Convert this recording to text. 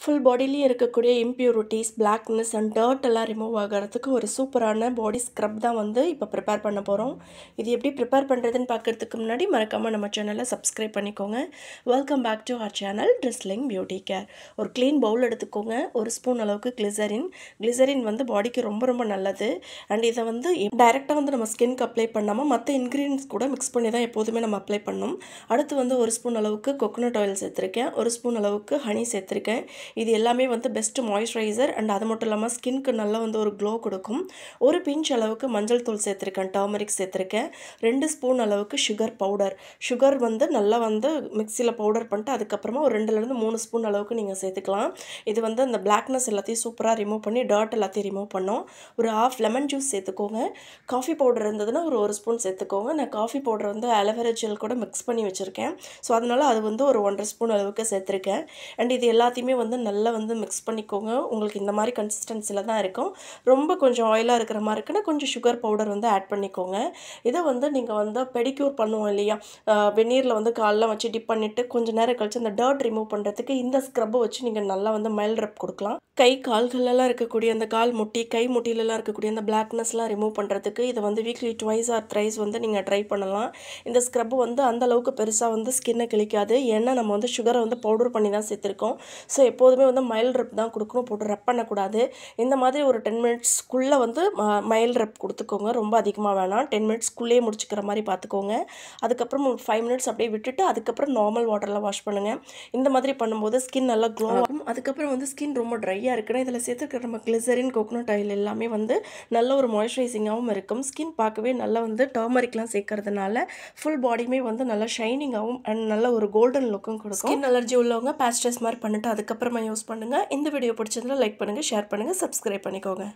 Full பாடியிலேயே இருக்கக்கூடிய impurities, blackness and dirt எல்லாம் remove ஆகிறதுக்கு ஒரு சூப்பரான பாடி ஸ்க்ரப் தான் வந்து இப்போ ப்ரிப்பேர் பண்ண போகிறோம். இது எப்படி ப்ரிப்பேர் பண்ணுறதுன்னு பார்க்கறதுக்கு முன்னாடி மறக்காமல் நம்ம சேனலை சப்ஸ்கிரைப் பண்ணிக்கோங்க. Welcome back to our channel ட்ரெஸ்லிங் பியூட்டி கேர். ஒரு க்ளீன் பவுல் எடுத்துக்கோங்க. ஒரு ஸ்பூன் அளவுக்கு கிளிசரின் வந்து பாடிக்கு ரொம்ப ரொம்ப நல்லது. அண்ட் இதை வந்து டைரெக்டாக வந்து நம்ம ஸ்கின்க்கு அப்ளை பண்ணாமல் மற்ற இன்க்ரீடியன்ஸ் கூட மிக்ஸ் பண்ணி தான் எப்போதுமே நம்ம அப்ளை பண்ணணும். அடுத்து வந்து ஒரு ஸ்பூன் அளவுக்கு கோகோனட் ஆயில் சேர்த்துருக்கேன். ஒரு ஸ்பூன் அளவுக்கு ஹனி சேர்த்துருக்கேன். இது எல்லாமே வந்து பெஸ்ட் மாய்ஸ்சரைசர் அண்ட் அது மட்டும் இல்லாமல் ஸ்கின்க்கு நல்லா வந்து ஒரு க்ளோ கொடுக்கும். ஒரு பிஞ்ச் அளவுக்கு மஞ்சள் தூள் சேர்த்துருக்கேன், டர்மரிக் சேர்த்துருக்கேன். 2 ஸ்பூன் அளவுக்கு சுகர் வந்து நல்லா வந்து மிக்சியில் பவுடர் பண்ணிட்டு அதுக்கப்புறமா ஒரு 2லேருந்து 3 ஸ்பூன் அளவுக்கு நீங்கள் சேர்த்துக்கலாம். இது வந்து அந்த பிளாக்னஸ் எல்லாத்தையும் சூப்பராக ரிமூவ் பண்ணி டர்ட் எல்லாத்தையும் ரிமூவ் பண்ணோம். ஒரு ஹாஃப் லெமன் ஜூஸ் சேர்த்துக்கோங்க. காஃபி பவுடர் இருந்ததுன்னா ஒரு ஸ்பூன் சேர்த்துக்கோங்க. நான் காஃபி பவுடர் வந்து அலோவேரா ஜெல் கூட மிக்ஸ் பண்ணி வச்சுருக்கேன். ஸோ அதனால் அது வந்து ஒரு 1.5 ஸ்பூன் அளவுக்கு சேர்த்துருக்கேன். அண்ட் இது எல்லாத்தையுமே வந்து நல்லா வந்து மிக்ஸ் பண்ணிக்கோங்க. உங்களுக்கு இந்த மாதிரி கன்சிஸ்டன்சியில் தான் இருக்கும். ரொம்ப கொஞ்சம் ஆயிலாக இருக்கிற மாதிரி இருக்குன்னா கொஞ்சம் சுகர் பவுடர் வந்து ஆட் பண்ணிக்கோங்க. இதை வந்து நீங்கள் வந்து பெடிக்யூர் பண்ணுவோம் இல்லையா, வெந்நீரில் வந்து காலெலாம் வச்சு டிப் பண்ணிவிட்டு கொஞ்சம் நேரம் கழிச்சு அந்த டர்ட் ரிமூவ் பண்ணுறதுக்கு இந்த ஸ்க்ரப்பை வச்சு நீங்கள் நல்லா வந்து மைல்ட் ரப் கொடுக்கலாம். கை கால்களெல்லாம் இருக்கக்கூடிய அந்த கால் முட்டி, கை முட்டிலெல்லாம் இருக்கக்கூடிய அந்த பிளாக்னஸ்லாம் ரிமூவ் பண்ணுறதுக்கு இதை வந்து வீக்லி 2 ஆர் 3 வந்து நீங்கள் ட்ரை பண்ணலாம். இந்த ஸ்க்ரப் வந்து அந்தளவுக்கு பெருசாக வந்து ஸ்கின்னை கிழிக்காது. ஏன்னா நம்ம வந்து சுகரை வந்து பவுடர் பண்ணி தான் சேர்த்துருக்கோம். ஸோ எப்போதுமே வந்து மைல்ட் ரப் தான் கொடுக்கணும், போட்டு ரப் பண்ணக்கூடாது. இந்த மாதிரி ஒரு 10 மினிட்ஸ்க்குள்ளே வந்து மைல்ட் ரப் கொடுத்துக்கோங்க. ரொம்ப அதிகமாக வேணாம். 10 மினிட்ஸ்க்குள்ளேயே முடிச்சுக்கிற மாதிரி பார்த்துக்கோங்க. அதுக்கப்புறம் ஒரு 5 மினிட்ஸ் அப்படியே விட்டுட்டு அதுக்கப்புறம் நார்மல் வாட்டரில் வாஷ் பண்ணுங்கள். இந்த மாதிரி பண்ணும்போது ஸ்கின் நல்லா க்ளோ ஆகும். அதுக்கப்புறம் வந்து ஸ்கின் ரொம்ப ட்ரையாக இருக்குன்னா இதில் சேர்த்துக்கிற நம்ம கிளிசரின், கோகோனட் ஆயில் எல்லாமே வந்து நல்ல ஒரு மாய்ஸ்சரைசிங்காகவும் இருக்கும். ஸ்கின் பார்க்கவே நல்லா வந்து டர்மரிக்லாம் சேர்க்கறதுனால ஃபுல் பாடியுமே வந்து நல்லா ஷைனிங்காகவும் அண்ட் நல்ல ஒரு கோல்டன் லுக்கும் கொடுக்கும். ஸ்கின் அலர்ஜி உள்ளவங்க பேட்ச் டெஸ்ட் மாதிரி பண்ணிட்டு அதுக்கப்புறமா யூஸ் பண்ணுங்கள். இந்த வீடியோ பிடிச்சதுல லைக் பண்ணுங்கள், ஷேர் பண்ணுங்கள், சப்ஸ்கிரைப் பண்ணிக்கோங்க.